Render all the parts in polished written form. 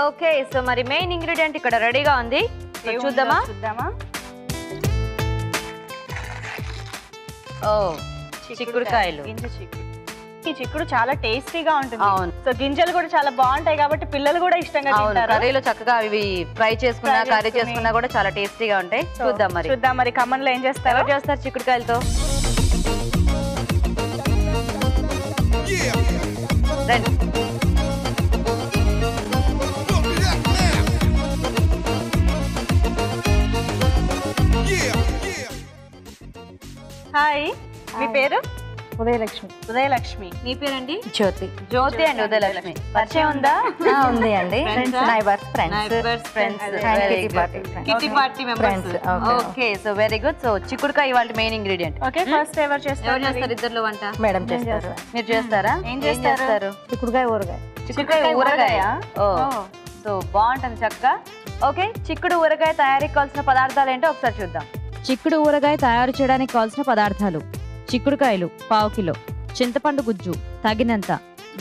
Okay so మరి main ingredient ఇక్కడ రెడీగా ఉంది. చూద్దామా? ఓ చిక్కుడుకాయలు. ఈ చిక్కుడు చాలా టేస్టీగా ఉంటుంది. అవును. సో గింజలు కూడా చాలా బాగుంటాయి కాబట్టి పిల్లలు కూడా ఇష్టంగా తింటారు. కర్రీలో చక్కగా ఇవి ఫ్రై చేసుకున్నా కర్రీ చేసుకున్నా కూడా చాలా టేస్టీగా ఉంటాయి. చూద్దాం మరి ఖమ్మంలో ఏం చేస్తారు? ఎవరు చేస్తారు చిక్కుడుకాయలతో? రండి. హాయ్, మీ పేరు? ఉదయలక్ష్మి. ఉదయలక్ష్మి. నీ పేరండి? జ్యోతి. జ్యోతి అండ్ ఉదయలక్ష్మి పరిచయం ఉందా? ఉంది అండి. Kitty party members. Okay so very good. So చిక్కుడుకాయ ఇవాళ మెయిన్ ఇంగ్రీడియంట్. ఓకే, ఫస్ట్ ఎవరు చేస్తారు? ఇద్దరు వంట మేడం చేస్తారు. మీరు చేస్తారా? ఏం చేస్తారు? చిక్కుడుకాయ ఊరగాయ. చిక్కుడుకాయ ఊరగాయ. ఓ సో బాగుంటుంది చక్కగా. ఓకే, చిక్కుడు ఊరగాయ తయారీకి కావాల్సిన పదార్థాలు ఏంటో ఒకసారి చూద్దాం. చిక్కుడు ఊరగాయ తయారు చేయడానికి కావాల్సిన పదార్థాలు: చిక్కుడుకాయలు పావు కిలో, చింతపండు గుజ్జు తగినంత,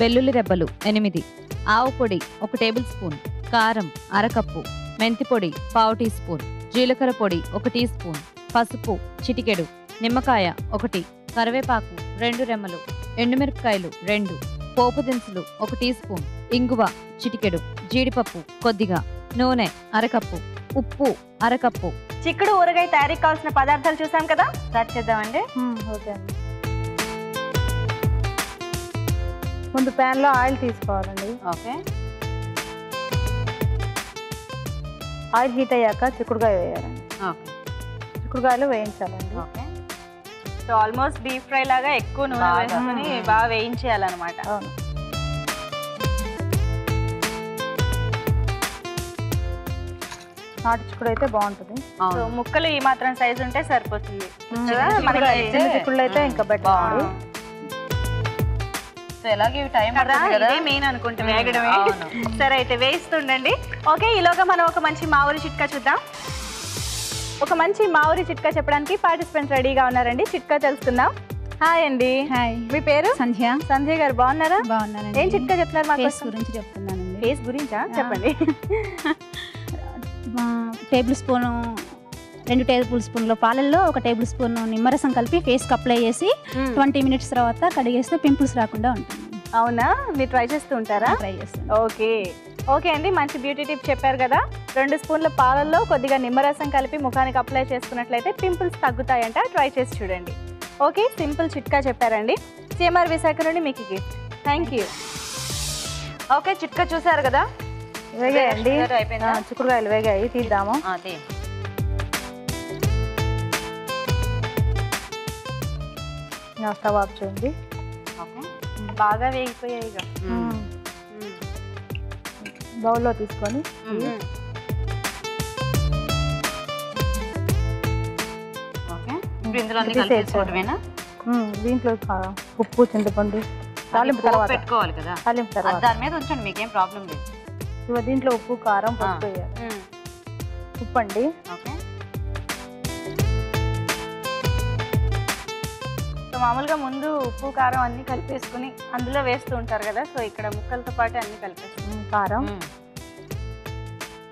వెల్లుల్లి రెబ్బలు 8, ఆవు పొడి 1 టేబుల్ స్పూన్, కారం అరకప్పు, మెంతి పొడి పావు టీ స్పూన్, జీలకర్ర పొడి 1 టీ స్పూన్, పసుపు చిటికెడు, నిమ్మకాయ 1, కరివేపాకు 2 రెమ్మలు, ఎండుమిరపకాయలు 2, పోపు దినుసులు 1 టీ స్పూన్, ఇంగువ చిటికెడు, జీడిపప్పు కొద్దిగా, నూనె అరకప్పు, ఉప్పు అరకప్పు. చిక్కుడు ఊరగాయ తయారీకి కావాల్సిన పదార్థాలు చూసాం కదా, స్టార్ట్ చేద్దామండి. ఓకే అండి. ముందు ప్యాన్ లో ఆయిల్ తీసుకోవాలండి. ఓకే, ఆయిల్ హీట్ అయ్యాక చిక్కుడుకాయ వేయాలండి. ఓకే, చిక్కుడుకాయలు వేయించాలండి. Okay. So almost deep fry లాగా ఎక్కువ నూనె వేసుకొని బాగా వేయించేయాలన్నమాట. అవును. నాటు చిక్కుడు అయితే బాగుంటుంది. సో ముక్కలు ఈ మాత్రం సైజు ఉంటే సరిపోతుంది. చిక్కుడు అయితే ఇంకా బెటర్. సో ఎలాగే టైం పడుతుంది కదా, ఇదే మెయిన్ అనుకుంటే వేగడమే. సరే అయితే వేయిస్తుండండి. ఓకే, ఈలోగా మనం ఒక మంచి మా ఊరి చిట్కా చూద్దాం. ఒక మంచి మా ఊరి చిట్కా చెప్పడానికి పార్టిసిపెంట్స్ రెడీగా ఉన్నారండి. చిట్కా తెలుసుకుందాం. హాయ్ అండి. హాయ్, మీ పేరు? సంధ్య. సంధ్య గారు బాగున్నారా? బాగున్నానండి. ఏం చిట్కా చెప్తున్నారు? మా ఫేస్ గురించి చెప్తున్నానండి. ఫేస్ గురించా? చెప్పండి. 2 టేబుల్ స్పూన్ల పాలల్లో 1 టేబుల్ స్పూన్ నిమ్మరసం కలిపి ఫేస్కి అప్లై చేసి 20 మినిట్స్ తర్వాత కడిగేస్తే పింపుల్స్ రాకుండా ఉంటుంది. అవునా, మీరు ట్రై చేస్తూ ఉంటారా? ట్రై చేస్తాను. ఓకే ఓకే అండి, మంచి బ్యూటీ టిప్ చెప్పారు కదా. 2 స్పూన్ల పాలల్లో కొద్దిగా నిమ్మరసం కలిపి ముఖానికి అప్లై చేసుకున్నట్లయితే పింపుల్స్ తగ్గుతాయంట. ట్రై చేసి చూడండి. ఓకే, సింపుల్ చిట్కా చెప్పారండి. సిఎంఆర్ విశాఖ నుండి మీకు గిఫ్ట్. Thank you. ఓకే, చిట్కా చూసారు కదా, వేగాయండి. చిక్కుడుకాయలు వేగాయి, తీద్దాము. స్టవ్ ఆఫ్ చేయండి. బాగా వేగిపోయాయి. బౌల్లో తీసుకొని దీంట్లో ఉప్పు చింతపండు తాలింపు తర్వాత పెట్టుకోవాలి కదా. తాలింపు తర్వాత దాని మీద ఉంచండి, మీకేం ప్రాబ్లం లేదు. దీంట్లో ఉప్పు కారం పసుపు వేయాలి. ఉప్పు అండి. ఓకే, సో మామూలుగా ముందు ఉప్పు కారం అన్ని కలిపేసుకుని అందులో వేస్తూ ఉంటారు కదా. సో ఇక్కడ ముక్కలతో పాటు అన్ని కలిపేస్తాం. కారం,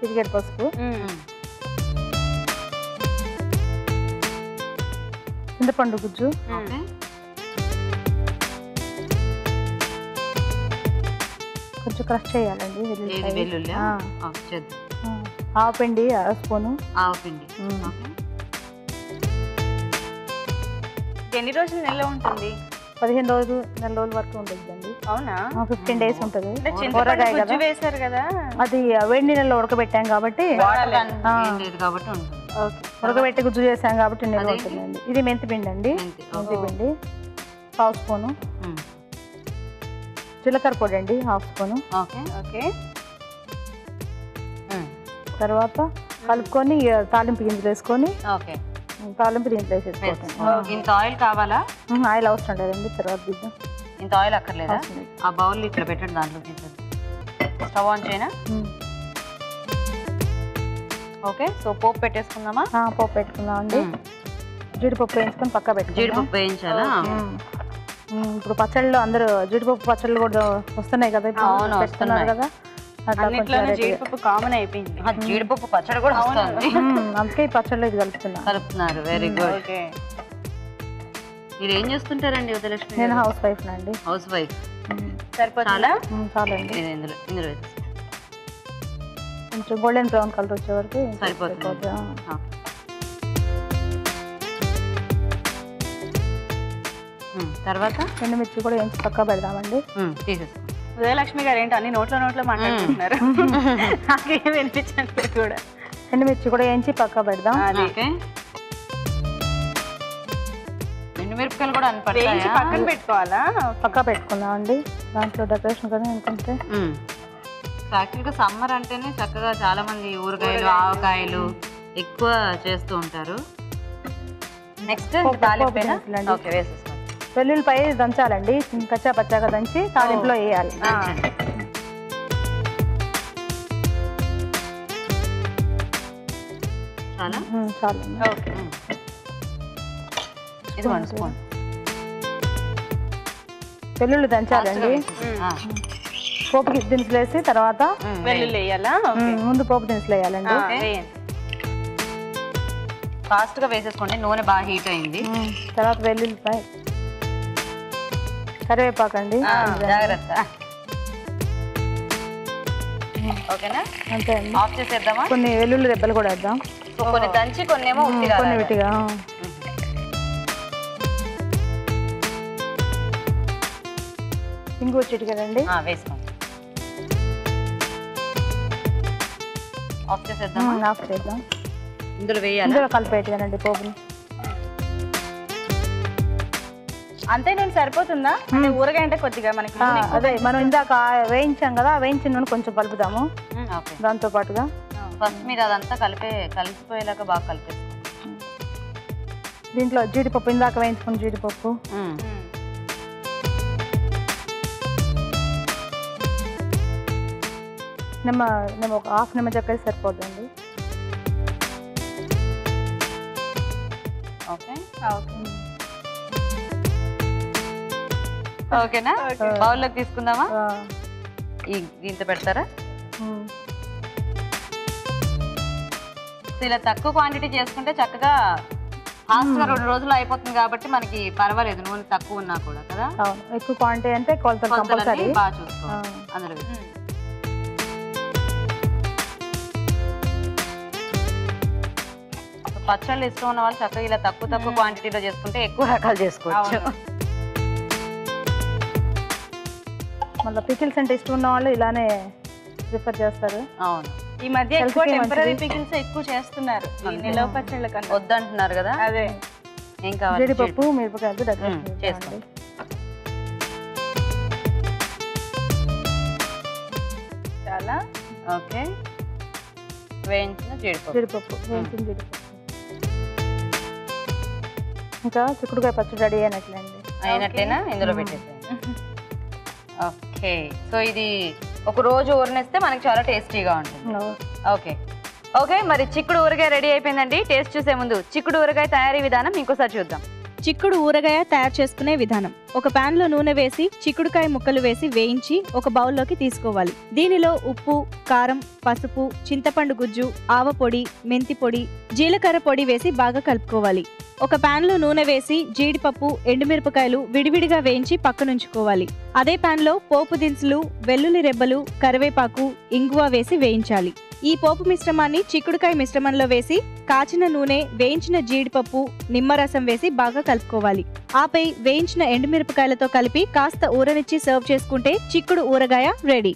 చిటికెడు పసుపు, చింతపండు గుజ్జు, కొంచెం క్రష్ చేయాలండి. వెల్లుల్లి, ఆవపిండి 1 స్పూను. ఆవపిండి. ఎన్ని రోజులు నిల్వ ఉంటుంది? 15 రోజులు, నెల రోజుల వరకు ఉంటుందండి. అవునా? 15 డేస్ ఉంటుంది. గుజ్జు వేశారు కదా, అది వేడి నీళ్ళలో ఉడకబెట్టాం కాబట్టి ఉడకబెట్టి గుజ్జు చేసాం కాబట్టి నిల్వ ఉంటుందండి. ఇది మెంతి పిండి అండి. మెంతి పిండి 1/2 స్పూను. జీలకర్ర పొడి అండి 1/2 స్పూను. ఓకే, తర్వాత కలుపుకొని తాలింపు గింజలు వేసుకొని తాలింపు దీంట్లో వేసేసుకోవాలి. ఇంత ఆయిల్ కావాలా? ఆయిల్ అవసరం లేదండి, తర్వాత దిద్దాం. ఇంత ఆయిల్ అక్కర్లేదా? ఆ బౌల్ ఇట్లా పెట్టండి, దాంట్లో తీసేది. స్టవ్ ఆన్ చేయనా? ఓకే, సో పోపు పెట్టేసుకుందామా? పోపు పెట్టుకుందాం అండి. జీడిపప్పు వేయించుకొని పక్క పెట్టుకుందాం. జీడిపప్పు వేయించాలా? ఇప్పుడు పచ్చళ్ళు అందరూ జీడిపప్పు పచ్చళ్ళు కూడా వస్తున్నాయి కదా, పెడుతున్నారు కదా. అట్లా కొంచెం అన్నిట్లోనే variety గా. జీడిపప్పు కామన్ అయిపోయింది. జీడిపప్పు పచ్చడి కూడా వస్తుంది. అందుకే ఈ పచ్చడిలో ఇది కలుపుతున్నా. కలుపుతున్నారు. Very good. ఓకే. మీరు ఏం చేస్తుంటారండి ఉదయలక్ష్మి? నేను హౌస్ వైఫ్ నండి. Housewife. సరిపోతుందా? చాలండి. ఇది ఇందులో వేసేసి కొంచెం గోల్డెన్ బ్రౌన్ కలర్ వచ్చే వరకు సరిపోతుంది. తర్వాత ఎండుమిర్చి కూడా వేయించి పక్కా పెడదామండి. తీసేసుకో. ఉదయలక్ష్మి గారు ఏంటి అన్ని నోట్లో మాట్లాడుకుంటున్నారు? నాకేం వినిపించట్లేదు కూడా. ఎండుమిర్చి కూడా వేయించి పక్కా పెడదాం. ఓకే. ఎండుమిరపకాయలు కూడా వేయించి పక్కన పెట్టుకోవాలా? పక్కా పెట్టుకుందాం అండి. దాంట్లో డెకరేషన్ కదా అనుకుంటే. యాక్చువల్గా సమ్మర్ అంటేనే చక్కగా చాలా మంది ఊరగాయలు ఆవకాయలు ఎక్కువ చేస్తూ ఉంటారు. నెక్స్ట్ ఓకే వేసేసుకోండి. వెల్లుల్లిపై దంచాలండి. కచ్చా పచ్చాగా దంచి తాలింపులో వేయాలి. చాలా చాలండి. ఓకే. ఇది 1 స్పూన్ వెల్లుల్లి దంచాలండి. పోపు దినుసులు వేసి తర్వాత వెల్లుల్లి వేయాలా? ముందు పోపు దినుసులు వేయాలండి. ఫాస్ట్ గా వేసేసుకోండి. నూనె బాగా హీట్ అయింది. తర్వాత వెల్లుల్లిపై కరివేపాకండి. జాగ్రత్త. ఓకేనా? అంతే అండి. ఆఫ్ చేసేద్దామా? కొన్ని వెల్లుల్లి రెబ్బలు కూడా వేద్దాం. కొన్ని దంచి కొన్ని ఏమో కొన్ని విటిగా. ఇంగు చిటి కదండి. వేసుకోండి. ఆఫ్ చేసేద్దామా? ఆఫ్ చేద్దాం. ఇందులో వేయాలి. ఇందులో కలిపేట్టుగానండి పోపుని. అంతే నూనె సరిపోతుందా? అంటే ఊరగాయ అంటే కొద్దిగా మనకి అదే మనం ఇందాక వేయించాం కదా, వేయించిన నూనె కొంచెం కలుపుదాము దాంతో పాటుగా. ఫస్ట్ మీరు అదంతా కలిసిపోయేలాగా బాగా కలిపేసుకోండి. దీంట్లో జీడిపప్పు ఇందాక వేయించుకున్న జీడిపప్పు, నిమ్మ ఒక హాఫ్ నిమ్మ చెక్క సరిపోద్దండి. ఓకే ఓకేనా? బౌల్లోకి తీసుకుందామా? దీంతో పెడతారా? ఇలా తక్కువ క్వాంటిటీ చేసుకుంటే చక్కగా ఫాస్ట్గా 2 రోజులు అయిపోతుంది కాబట్టి మనకి పర్వాలేదు. నూనె తక్కువ ఉన్నా కూడా కదా. ఎక్కువ క్వాంటిటీ అంటే కొలతలు కంపల్సరీ బాగా చూసుకోవాలి. అందులో పచ్చళ్ళు ఇష్టం ఉన్న వాళ్ళు చక్కగా ఇలా తక్కువ క్వాంటిటీలో చేసుకుంటే ఎక్కువ రకాలు చేసుకోవచ్చు. మళ్ళీ పికిల్స్ అంటే ఇష్టం ఉన్న వాళ్ళు ఇలానే ప్రిఫర్ చేస్తారు. అవును. ఈ మధ్య ఎక్కువ టెంపరరీ పికిల్స్ ఎక్కువ చేస్తున్నారు. నిలవ పచ్చళ్ళ కన్నా వద్దంటున్నారు కదా. అదే ఏం కావాలి? జీడిపప్పు మిరపకాయలు డెకరేషన్ చేసుకోండి. చాలా ఓకే. వేయించిన జీడిపప్పు వేయించిన జీడిపప్పు. ఇంకా చిక్కుడుకాయ పచ్చడి రెడీ అయినట్టేనా? ఇందులో పెట్టేసేయండి. ఓకే. సో ఇది ఒక రోజు ఊరనేస్తే మనకి చాలా టేస్టీగా ఉంటుంది. Okay okay. మరి చిక్కుడు ఊరగాయ రెడీ అయిపోయిందండి. టేస్ట్ చూసే ముందు చిక్కుడు ఊరగాయ తయారీ విధానం ఇంకోసారి చూద్దాం. చిక్కుడు ఊరగాయ తయారు చేసుకునే విధానం. ఒక పాన్ లో నూనె వేసి చిక్కుడుకాయ ముక్కలు వేసి వేయించి ఒక బౌల్లోకి తీసుకోవాలి. దీనిలో ఉప్పు, కారం, పసుపు, చింతపండు గుజ్జు, ఆవ పొడి, మెంతి పొడి, జీలకర్ర పొడి వేసి బాగా కలుపుకోవాలి. ఒక పాన్ లో నూనె వేసి జీడిపప్పు, ఎండుమిరపకాయలు విడివిడిగా వేయించి పక్కనుంచుకోవాలి. అదే పాన్ లో పోపు దినుసులు, వెల్లుల్లి రెబ్బలు, కరివేపాకు, ఇంగువ వేసి వేయించాలి. ఈ పోపు మిశ్రమాన్ని చిక్కుడుకాయ మిశ్రమంలో వేసి కాచిన నూనె, వేయించిన జీడిపప్పు, నిమ్మరసం వేసి బాగా కలుపుకోవాలి. ఆపై వేయించిన ఎండుమిరపకాయలతో కలిపి కాస్త ఊరనిచ్చి సర్వ్ చేసుకుంటే చిక్కుడు ఊరగాయ రెడీ.